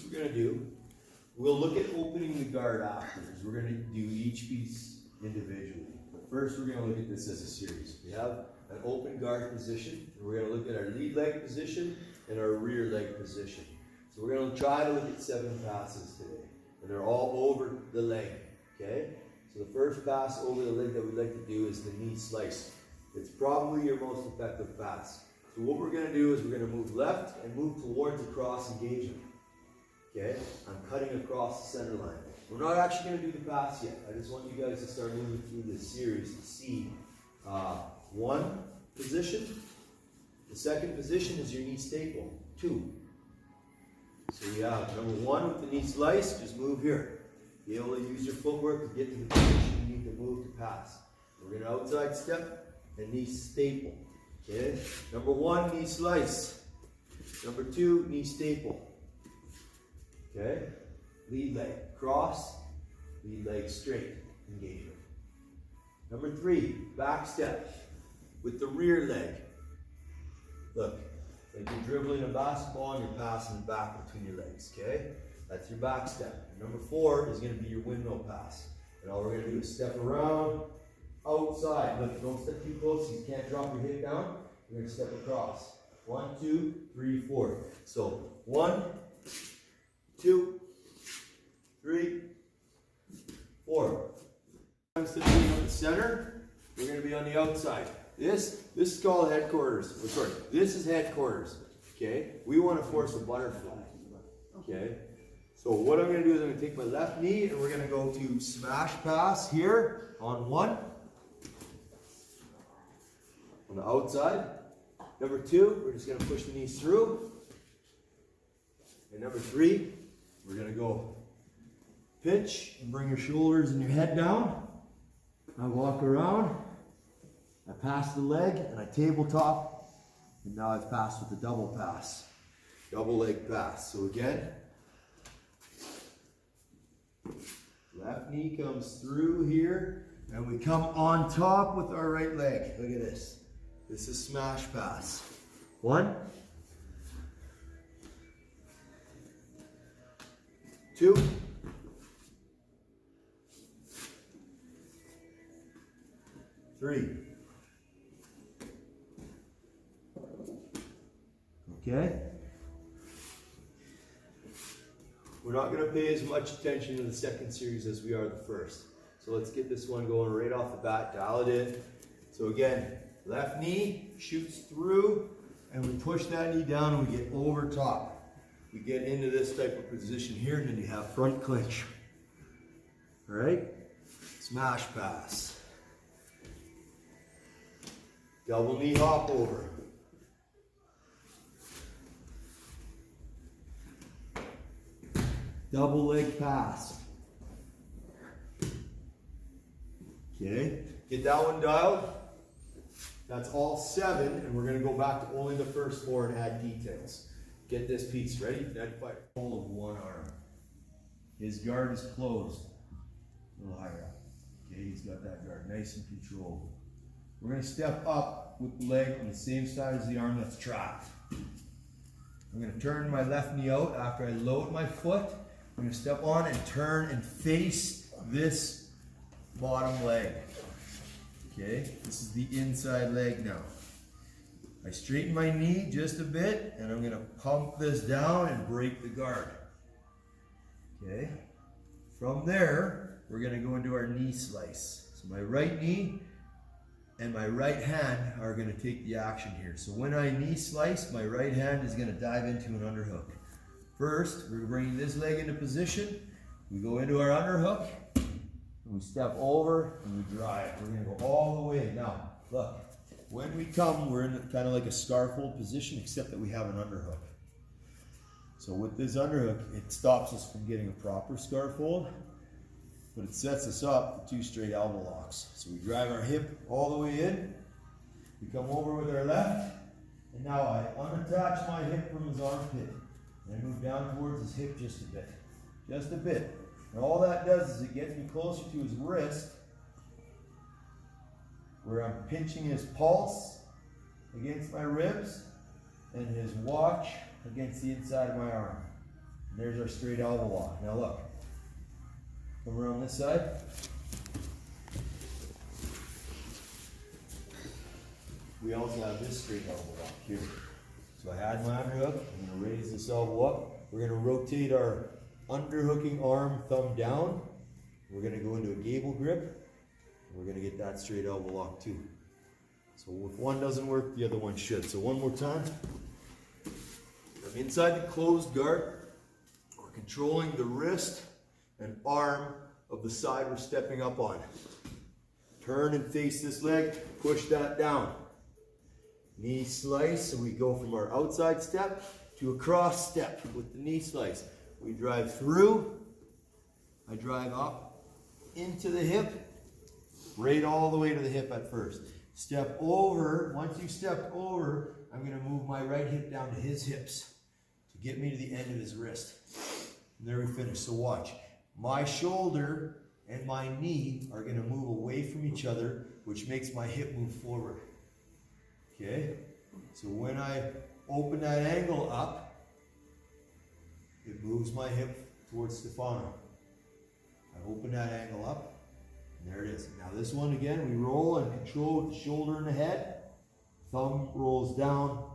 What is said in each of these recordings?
we're going to do, we'll look at opening the guard afterwards. We're going to do each piece individually. But first, we're going to look at this as a series. We have an open guard position. And we're going to look at our lead leg position and our rear leg position. So we're going to try to look at 7 passes today. And they're all over the leg. Okay? So the first pass over the leg that we like to do is the knee slice. It's probably your most effective pass. So what we're going to do is we're going to move left and move towards the cross engagement. Okay? I'm cutting across the center line. We're not actually going to do the pass yet. I just want you guys to start moving through this series to see one position. The second position is your knee staple. 2. So we have number 1 with the knee slice. Just move here. Be able to use your footwork to get to the position you need to move to pass. We're going to outside step and knee staple. Okay? Number 1, knee slice. Number 2, knee staple. Okay? Lead leg, cross, lead leg straight, engagement. Number 3, back step with the rear leg. Look, like you're dribbling a basketball and you're passing it back between your legs, okay? That's your back step. Number 4 is going to be your windmill pass. And all we're going to do is step around, outside. Look, don't step too close, you can't drop your hip down. You're going to step across. 1, 2, 3, 4. So 1, 2, 3, 4. Instead of being on the center, we're going to be on the outside. This is called headquarters. Oh, sorry, this is headquarters. Okay, we want to force a butterfly. Okay, so what I'm going to do is I'm going to take my left knee and we're going to go to smash pass here on 1, on the outside. Number 2, we're just going to push the knees through. And number 3, we're going to go pinch and bring your shoulders and your head down. I walk around, I pass the leg, and I tabletop, and now I've passed with the double pass. Double leg pass. So again, left knee comes through here, and we come on top with our right leg. Look at this. This is smash pass. 1, 2, 3. Okay? We're not going to pay as much attention to the second series as we are the first. So let's get this one going right off the bat, dial it in. So again, left knee shoots through and we push that knee down and we get over top. We get into this type of position here and then you have front clinch. All right? Smash pass. Double knee hop over. Double leg pass. Okay, get that one dialed. That's all 7, and we're going to go back to only the first 4 and add details. Get this piece ready. Dead fire. Hold of one arm. His guard is closed. A little higher up. Okay, he's got that guard nice and controlled. We're going to step up with the leg on the same side as the arm that's trapped. I'm going to turn my left knee out after I load my foot. I'm going to step on and turn and face this bottom leg. Okay, this is the inside leg now. I straighten my knee just a bit and I'm going to pump this down and break the guard. Okay, from there we're going to go into our knee slice. So my right knee and my right hand are going to take the action here. So when I knee slice, my right hand is going to dive into an underhook. First, we're bringing this leg into position. We go into our underhook, and we step over, and we drive. We're going to go all the way. Now, look, when we come, we're in kind of like a scarf hold position, except that we have an underhook. So with this underhook, it stops us from getting a proper scarf hold, but it sets us up for 2 straight elbow locks. So we drive our hip all the way in, we come over with our left, and now I unattach my hip from his armpit, and I move down towards his hip just a bit. Just a bit. And all that does is it gets me closer to his wrist, where I'm pinching his pulse against my ribs, and his watch against the inside of my arm. And there's our straight elbow lock. Now look, come around this side. We also have this straight elbow lock here. So I had my underhook, I'm gonna raise this elbow up. We're gonna rotate our underhooking arm, thumb down. We're gonna go into a gable grip. We're gonna get that straight elbow lock too. So if one doesn't work, the other one should. So one more time. I'm inside the closed guard. We're controlling the wrist and arm of the side we're stepping up on. Turn and face this leg, push that down. Knee slice, so we go from our outside step to a cross step with the knee slice. We drive through, I drive up into the hip, right all the way to the hip at first. Step over, once you step over, I'm gonna move my right hip down to his hips to get me to the end of his wrist. And there we finish, so watch. My shoulder and my knee are gonna move away from each other, which makes my hip move forward. Okay, so when I open that angle up, it moves my hip towards Stefano. I open that angle up, and there it is. Now this one again, we roll and control with the shoulder and the head. Thumb rolls down,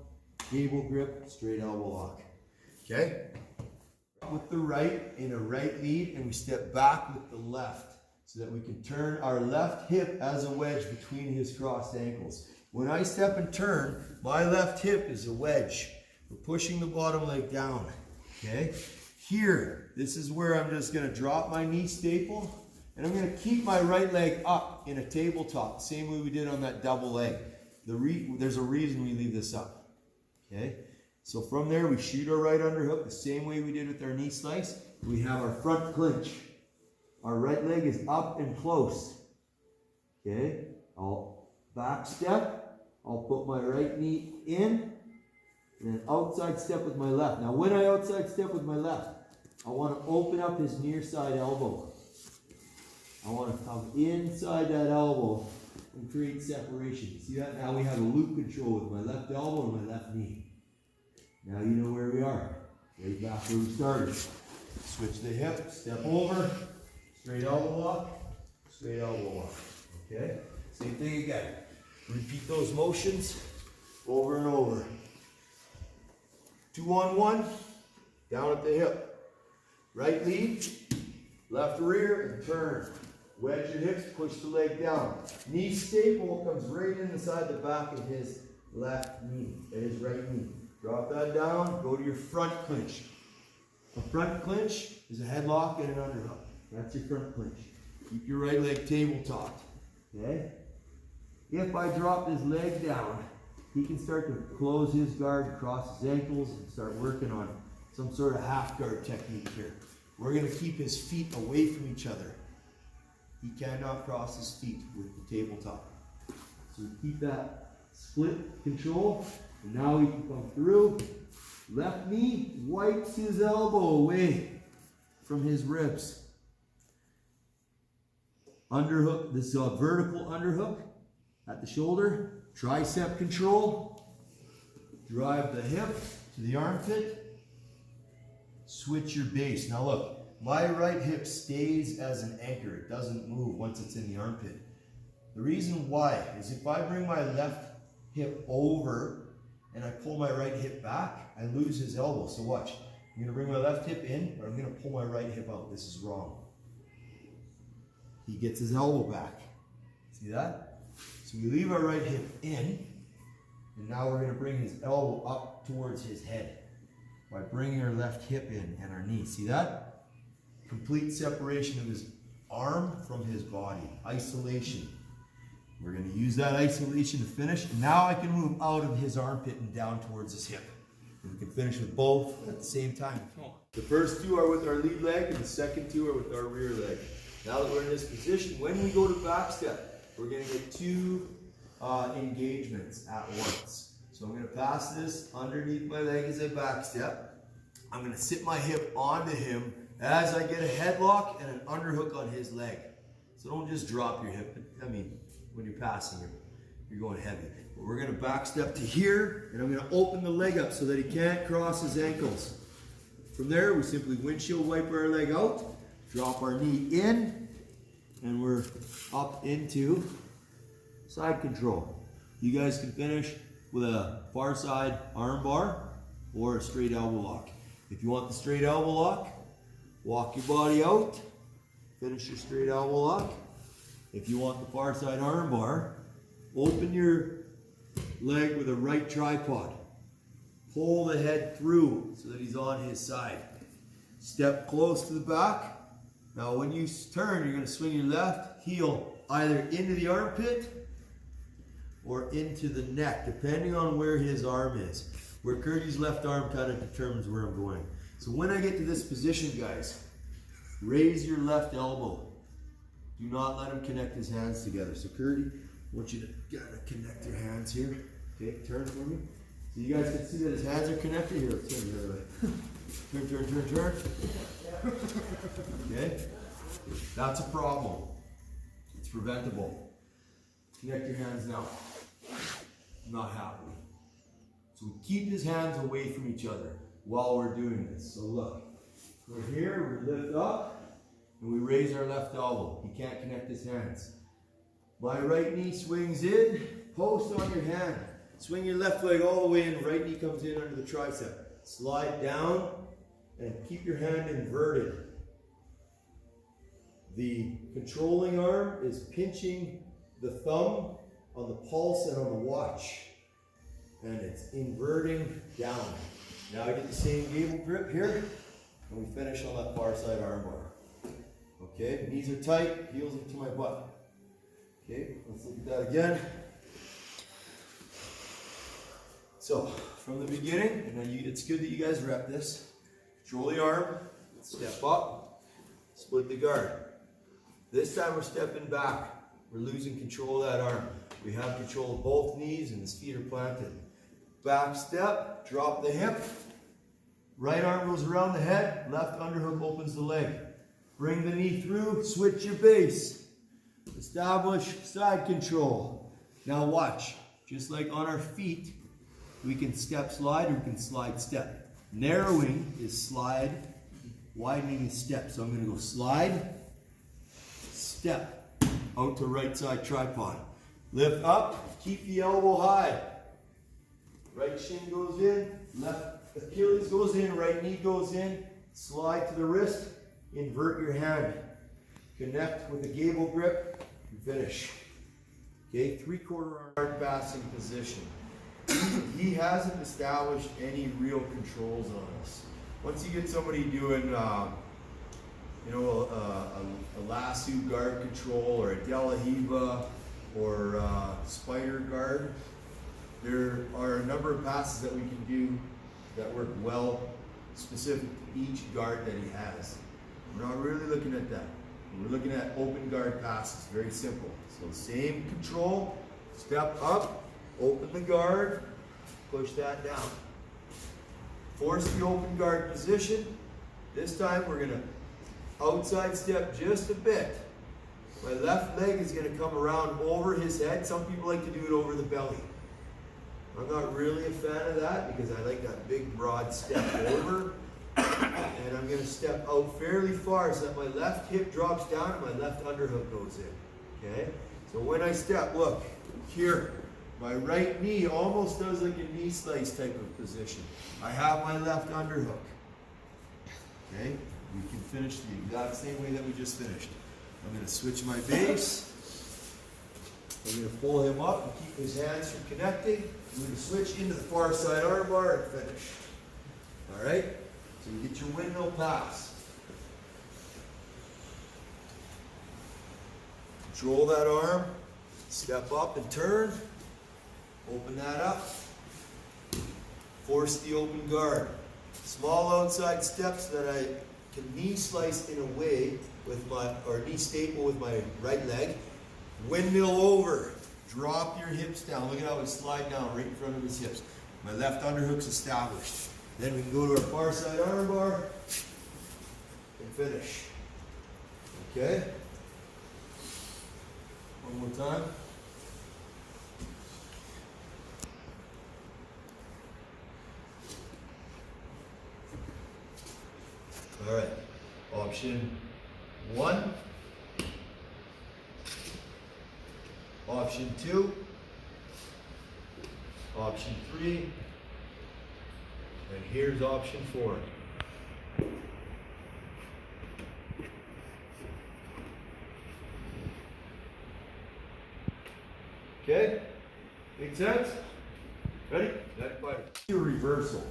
gable grip, straight elbow lock. Okay? With the right in a right lead, and we step back with the left so that we can turn our left hip as a wedge between his crossed ankles. When I step and turn, my left hip is a wedge. We're pushing the bottom leg down, okay? Here, this is where I'm just gonna drop my knee staple, and I'm gonna keep my right leg up in a tabletop, same way we did on that double leg. There's a reason we leave this up, okay? So from there, we shoot our right underhook the same way we did with our knee slice. We have our front clinch. Our right leg is up and close, okay? I'll back step. I'll put my right knee in, and then outside step with my left. Now when I outside step with my left, I want to open up his near side elbow. I want to come inside that elbow and create separation. See that? Now we have a loop control with my left elbow and my left knee. Now you know where we are. Right back where we started. Switch the hip, step over, straight elbow lock, straight elbow lock. Okay? Same thing again. Repeat those motions over and over. 2-on-1, down at the hip. Right lead, left rear, and turn. Wedge your hips, push the leg down. Knee staple comes right inside the back of his left knee, his right knee. Drop that down, go to your front clinch. A front clinch is a headlock and an underhook. That's your front clinch. Keep your right leg tabletop. Okay? If I drop his leg down, he can start to close his guard, cross his ankles, and start working on some sort of half guard technique here. We're going to keep his feet away from each other. He cannot cross his feet with the tabletop. So keep that split control. And now he can come through. Left knee wipes his elbow away from his ribs. Underhook, this is a vertical underhook. At the shoulder, tricep control, drive the hip to the armpit, switch your base. Now look, my right hip stays as an anchor. It doesn't move once it's in the armpit. The reason why is if I bring my left hip over and I pull my right hip back, I lose his elbow. So watch, I'm gonna bring my left hip in, but I'm gonna pull my right hip out. This is wrong. He gets his elbow back. See that? So we leave our right hip in, and now we're going to bring his elbow up towards his head by bringing our left hip in and our knee. See that? Complete separation of his arm from his body. Isolation. We're going to use that isolation to finish. And now I can move out of his armpit and down towards his hip. And we can finish with both at the same time. The first two are with our lead leg, and the second two are with our rear leg. Now that we're in this position, when we go to back step, we're going to get two engagements at once. So I'm going to pass this underneath my leg as I back step. I'm going to sit my hip onto him as I get a headlock and an underhook on his leg. So don't just drop your hip. I mean, when you're passing him, you're going heavy. But we're going to back step to here, and I'm going to open the leg up so that he can't cross his ankles. From there, we simply windshield wiper our leg out, drop our knee in, and we're up into side control. You guys can finish with a far side arm bar or a straight elbow lock. If you want the straight elbow lock, walk your body out, finish your straight elbow lock. If you want the far side arm bar, open your leg with a right tripod. Pull the head through so that he's on his side. Step close to the back. Now when you turn, you're going to swing your left heel either into the armpit or into the neck, depending on where his arm is. Where Kurt's left arm kind of determines where I'm going. So when I get to this position, guys, raise your left elbow. Do not let him connect his hands together. So Kurt, I want you to kind of connect your hands here. Okay, turn for me. So you guys can see that his hands are connected here. Let's turn the other way. Turn. Okay? That's a problem. It's preventable. Connect your hands now. I'm not happy. So we keep his hands away from each other while we're doing this. So look, we're here, we lift up, and we raise our left elbow. He can't connect his hands. My right knee swings in, post on your hand. Swing your left leg all the way in, right knee comes in under the tricep. Slide down and keep your hand inverted. The controlling arm is pinching the thumb on the pulse and on the watch. And it's inverting down. Now I get the same gable grip here, and we finish on that far side arm bar. Okay, knees are tight, heels into my butt. Okay, let's look at that again. So, from the beginning, and then it's good that you guys rep this. Control the arm, step up, split the guard. This time we're stepping back. We're losing control of that arm. We have control of both knees and his feet are planted. Back step, drop the hip. Right arm goes around the head, left underhook opens the leg. Bring the knee through, switch your base. Establish side control. Now watch, just like on our feet, we can step slide or we can slide step. Narrowing is slide, widening is step. So I'm going to go slide, step, out to right side tripod. Lift up, keep the elbow high. Right shin goes in, left Achilles goes in, right knee goes in. Slide to the wrist, invert your hand. Connect with the gable grip, and finish. Okay, 3/4 arm passing position. He hasn't established any real controls on us. Once you get somebody doing, a lasso guard control or a De La Riva or spider guard, there are a number of passes that we can do that work well specific to each guard that he has. We're not really looking at that. We're looking at open guard passes, very simple. So same control, step up, open the guard, push that down. Force the open guard position. This time we're gonna outside step just a bit. My left leg is gonna come around over his head. Some people like to do it over the belly. I'm not really a fan of that because I like that big broad step over. And I'm gonna step out fairly far so that my left hip drops down and my left underhook goes in, okay? So when I step, look, here, my right knee almost does like a knee slice type of position. I have my left underhook, okay? We can finish the exact same way that we just finished. I'm gonna switch my base. I'm gonna pull him up and keep his hands from connecting. I'm gonna switch into the far side arm bar and finish. All right? So you get your windmill pass. Control that arm, step up and turn, open that up, force the open guard. Small outside steps that I can knee slice in a way with my, or knee staple with my right leg. Windmill over, drop your hips down. Look at how we slide down right in front of his hips. My left underhook's established. Then we can go to our far side arm bar and finish. Okay? One more time. All right, option 1, option 2, option 3, and here's option 4. Okay, make sense? Ready? Next fight. Your reversal.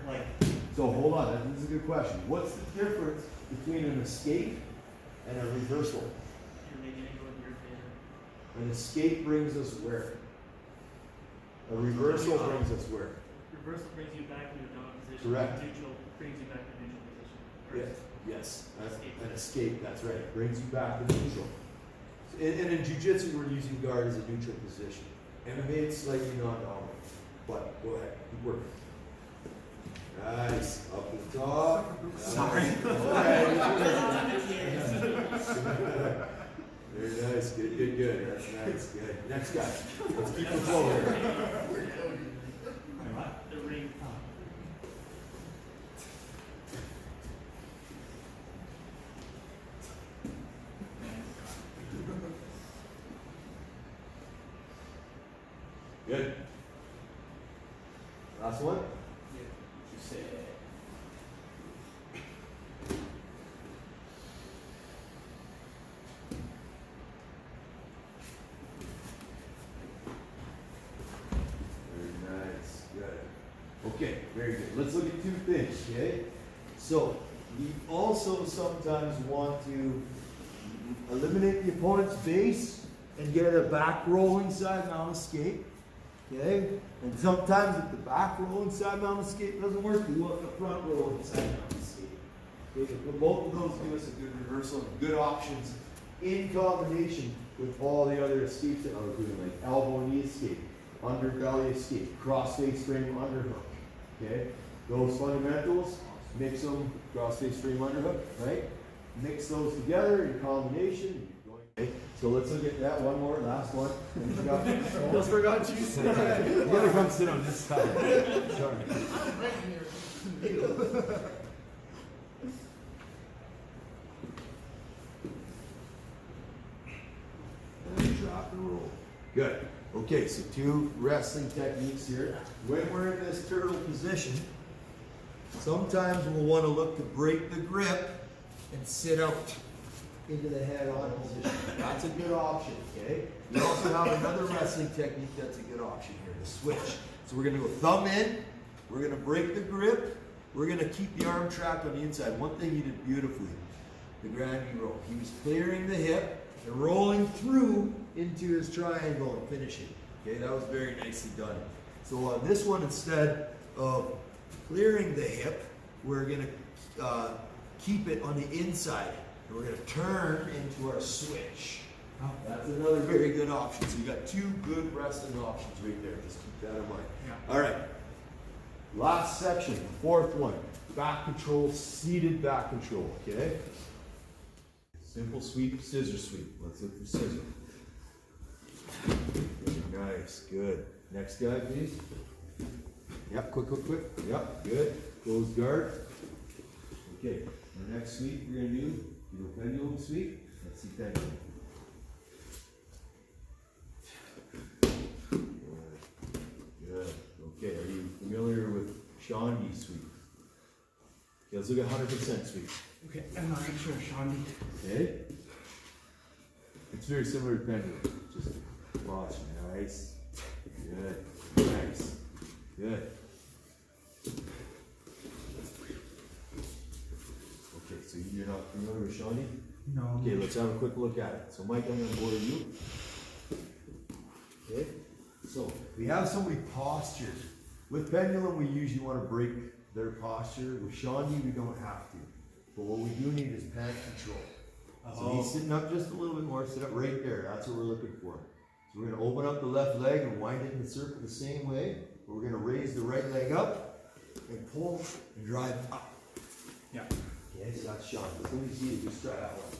Like, So hold on, this is a good question. What's the difference between an escape and a reversal? you're making it go in your favor. An escape brings us where? A reversal brings us where? Reversal brings you back to your dominant position. Correct. Neutral brings you back to neutral position. Yes. Yes, an escape, that's right. It brings you back to neutral. And in Jiu-Jitsu, we're using guard as a neutral position. MMA, it's slightly non-dominant. But go ahead, keep working. Nice, up the top. Sorry. Very nice, good. That's nice, good. Next guy. Let's keep the flow here. The ring. Good. Last one. Okay, very good. Let's look at two things, okay? So, we also sometimes want to eliminate the opponent's base and get a back rolling side mount escape, okay? And sometimes if the back rolling side mount escape doesn't work, we want the front rolling side mount escape. Okay, but both of those give us a good reversal and good options in combination with all the other escapes that I was doing, like elbow knee escape, underbelly escape, cross face frame underhook. Okay, those fundamentals, mix them, cross face frame underhook, right? Mix those together in combination. Okay, so let's look at that one more, last one. Almost forgot you said that. You gotta come sit on this side. Sorry. And drop and roll. Good. Okay, so two wrestling techniques here. When we're in this turtle position, sometimes we'll want to look to break the grip and sit out into the head-on position. That's a good option, okay? We also have another wrestling technique that's a good option here, the switch. So we're going to go thumb in, we're going to break the grip, we're going to keep the arm trapped on the inside. One thing he did beautifully, the grand knee roll. He was clearing the hip and rolling through into his triangle and finishing. Okay, that was very nicely done. So on this one, instead of clearing the hip, we're going to keep it on the inside. And we're going to turn into our switch. That's another very good option. So you got two good wrestling options right there. Just keep that in mind. Yeah. All right. Last section, the fourth one. Back control, seated back control. Okay. Simple sweep, scissor sweep. Let's look for scissor. Very nice, good. Next guy, please. Yep, quick. Yep, good. Close guard. Okay, the next sweep we're going to do a pendulum sweep. Let's see pendulum. Good. Okay, are you familiar with Shandy sweep? Okay, let's look at 100% sweep. Okay, I'm not sure, Sean. Okay? It's very similar to pendulum. Just watch. Nice. Good. Nice. Good. Okay, so you're not familiar with Shawnee? No. Okay, let's have a quick look at it. So Mike, I'm going to border you. Okay? So we have somebody postured. With pendulum, we usually want to break their posture. With Shawnee, we don't have to. But what we do need is pant control. So he's sitting up just a little bit more, sit up right there. That's what we're looking for. So we're going to open up the left leg and wind it in the circle the same way. But we're going to raise the right leg up and pull and drive up. Yeah. Okay, so that's Sean. As soon as you just try that one.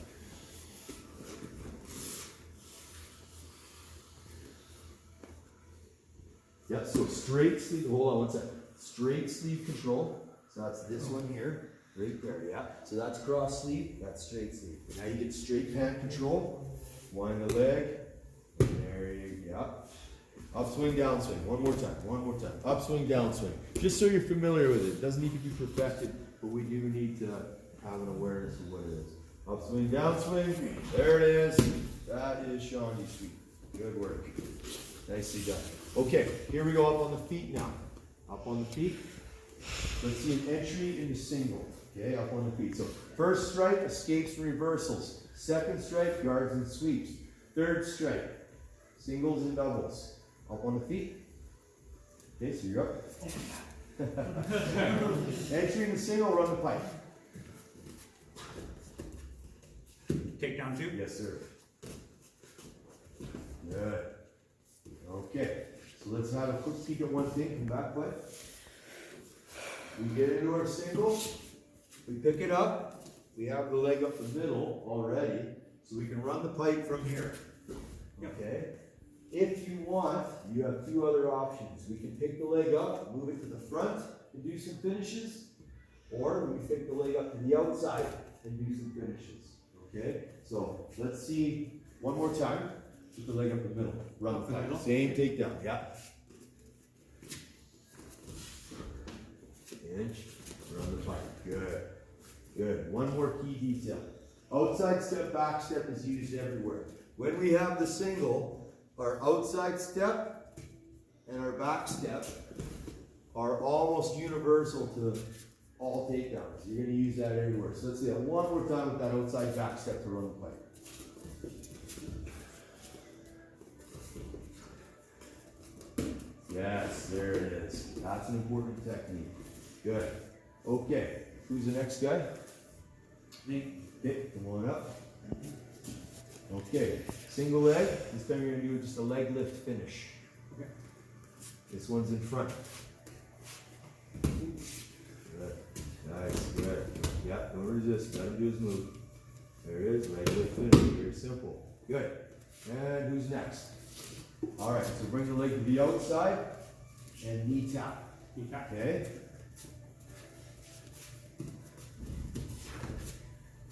Yeah, so straight sleeve, hold on one second. Straight sleeve control. So that's this one here, right there, yeah. So that's cross sleeve, that's straight sleeve. Now you get straight hand control. Wind the leg. There you go. Upswing, downswing. One more time, one more time. Upswing, downswing. Just so you're familiar with it. It doesn't need to be perfected, but we do need to have an awareness of what it is. Upswing, downswing. There it is. That is Shandy sweep. Good work. Nicely done. Okay, here we go up on the feet now. Up on the feet. Let's see an entry into single. Okay, up on the feet. So first strike, escapes and reversals. Second strike, guards and sweeps. Third strike, singles and doubles. Up on the feet. Okay, so you're up. Entry into single, run the pipe. Takedown 2? Yes, sir. Good. Okay, so let's have a quick peek at one thing. Come back, bud. We get into our single. We pick it up. We have the leg up the middle already, so we can run the pipe from here. Okay? If you want, you have two other options. We can pick the leg up, move it to the front, and do some finishes, or we pick the leg up to the outside and do some finishes. Okay? So let's see one more time. Put the leg up the middle. Run the pipe. Same takedown. Yeah. Inch. Run the pipe. Good. Good. One more key detail. Outside step, back step is used everywhere. When we have the single, our outside step and our back step are almost universal to all takedowns. You're going to use that everywhere. So let's see that one more time with that outside back step to run the pipe. Yes, there it is. That's an important technique. Good. Okay. Who's the next guy? Me. Okay, come on up. Okay, single leg. This time you're going to do just a leg lift finish. Okay. This one's in front. Good. Nice, good. Yep, don't resist. Let him do his move. There it is, leg lift finish. Very simple. Good. And who's next? Alright, so bring the leg to the outside and knee tap. Knee tap. Okay?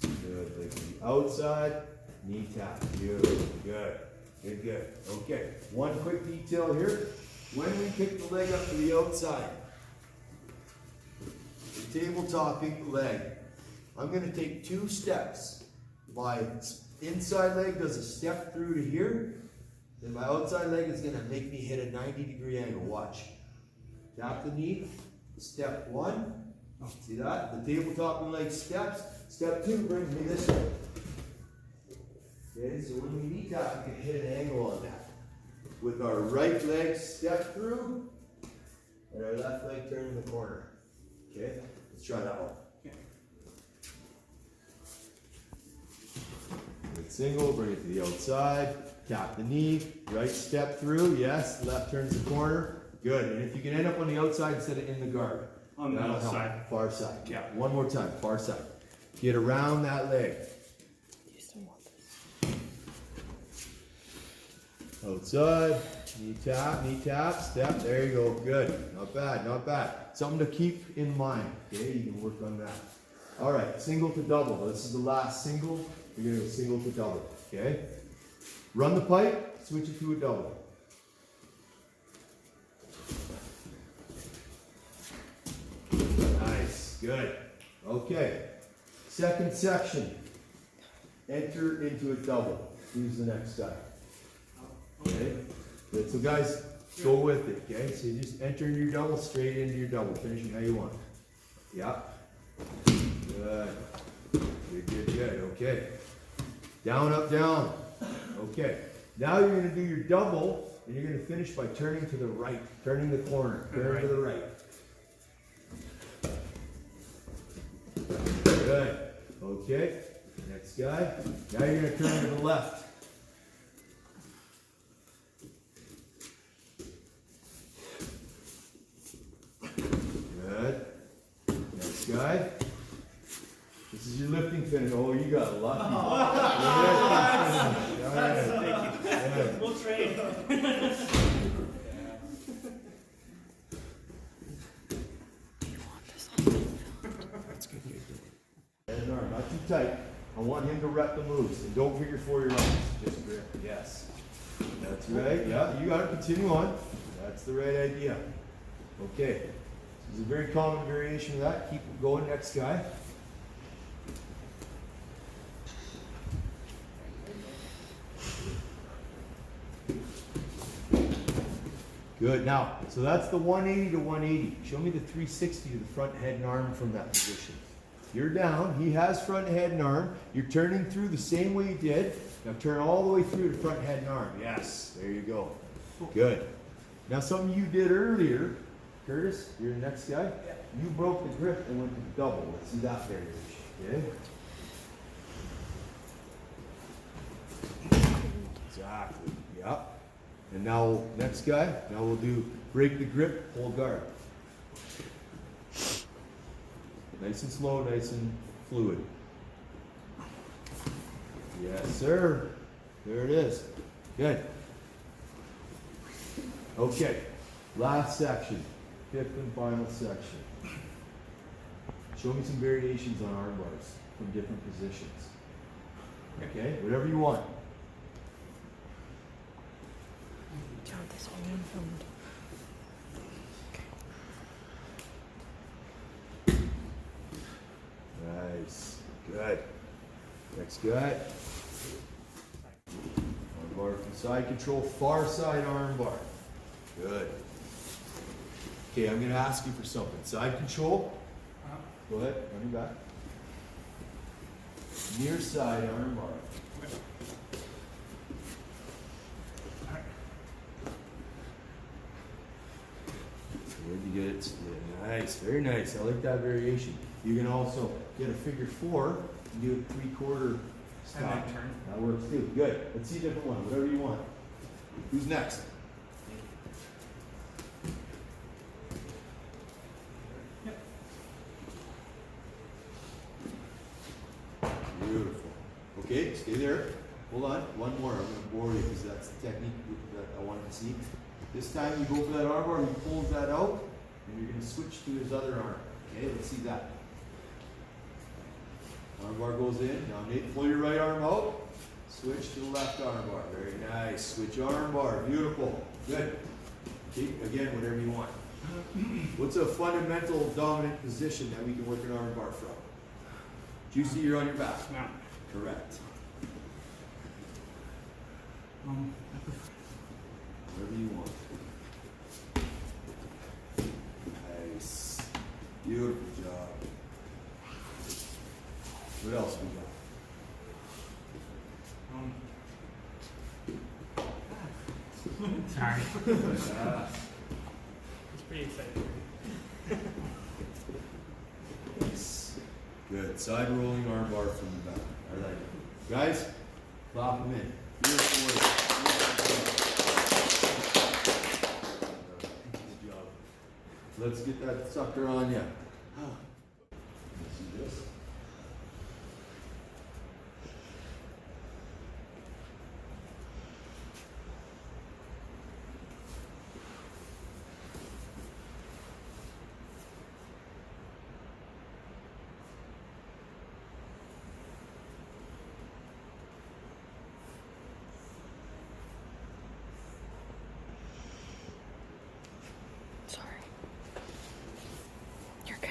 Good. Leg to the outside, knee tap. Good. Good. Good, good. Okay. One quick detail here. When we kick the leg up to the outside, the tabletoping leg, I'm going to take 2 steps. My inside leg does a step through to here. Then my outside leg is going to make me hit a 90-degree angle. Watch. Tap the knee. Step 1. See that? The tabletop leg steps. Step 2 brings me this way. Okay, so when we knee tap, we can hit an angle on that. With our right leg step through, and our left leg turning the corner. Okay? Let's try that one. Okay. Good single, bring it to the outside. Tap the knee, right step through, yes, left turns the corner, good. And if you can end up on the outside instead of in the guard. On the outside. Far side. Yeah. One more time, far side. Get around that leg. Outside, knee tap, step, there you go, good. Not bad, not bad. Something to keep in mind, okay? You can work on that. All right, single to double. This is the last single. You're gonna go single to double, okay? Run the pipe, switch it to a double. Nice, good. Okay, second section. Enter into a double. Who's the next guy? Okay, good. So guys, go with it, okay? So you just enter into your double, straight into your double, finishing how you want. Yeah. Good. Good, good, good. Okay. Down, up, down. Okay. Now you're going to do your double, and you're going to finish by turning to the right, turning the corner, turn to the right. Good. Okay. Next guy. Now you're going to turn to the left. Good. Next guy. This is your lifting finish. Oh, you got lucky. Thank you. We'll trade. tight. I want him to rep the moves. And don't figure for your arms. Just grip. Yes. That's right. Yeah, you got to continue on. That's the right idea. Okay. This is a very common variation of that. Keep it going. Next guy. Good. Now, so that's the 180 to 180. Show me the 360 to the front head and arm from that position. You're down. He has front head and arm. You're turning through the same way you did. Now turn all the way through to front head and arm. Yes. There you go. Good. Now something you did earlier, Curtis, you're the next guy. You broke the grip and went to double. Let's see that variation. Okay. Exactly. Yep. And now, next guy, now we'll do break the grip, hold guard. Nice and slow, nice and fluid. Yes, sir. There it is. Good. Okay, last section, fifth and final section. Show me some variations on arm bars from different positions. Okay, whatever you want. This all filmed. Nice. Good. Next guy. Arm bar from side control, far side arm bar. Good. Okay, I'm going to ask you for something. Side control. Go ahead, run your back. Near side arm bar. Where'd you get it? Yeah, nice, very nice. I like that variation. You can also get a figure 4 and do a 3/4 stop. And then turn. That works too. Good. Let's see a different one. Whatever you want. Who's next? Yep. Beautiful. Okay, stay there. Hold on. One more. I'm going to bore you because that's the technique that I wanted to see. This time you go for that arm bar, he pulls that out, and you're going to switch to his other arm. Okay, let's see that. Arm bar goes in. Now Nate, pull your right arm out. Switch to the left arm bar. Very nice. Switch arm bar. Beautiful. Good. Okay, again, whatever you want. What's a fundamental dominant position that we can work an arm bar from? Juicy, you're on your back. Mount. Correct. Whatever you want. Nice. Beautiful job. What else we got? Sorry. Ah, It's pretty exciting. nice. Good. Side rolling arm bar from the back. I like it. Guys, clap them in. Beautiful work. Good job. Let's get that sucker on ya. See this? Sorry. You're good.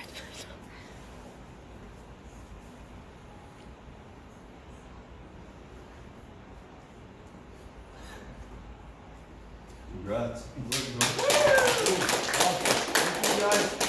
Congrats. Awesome. Thank you guys.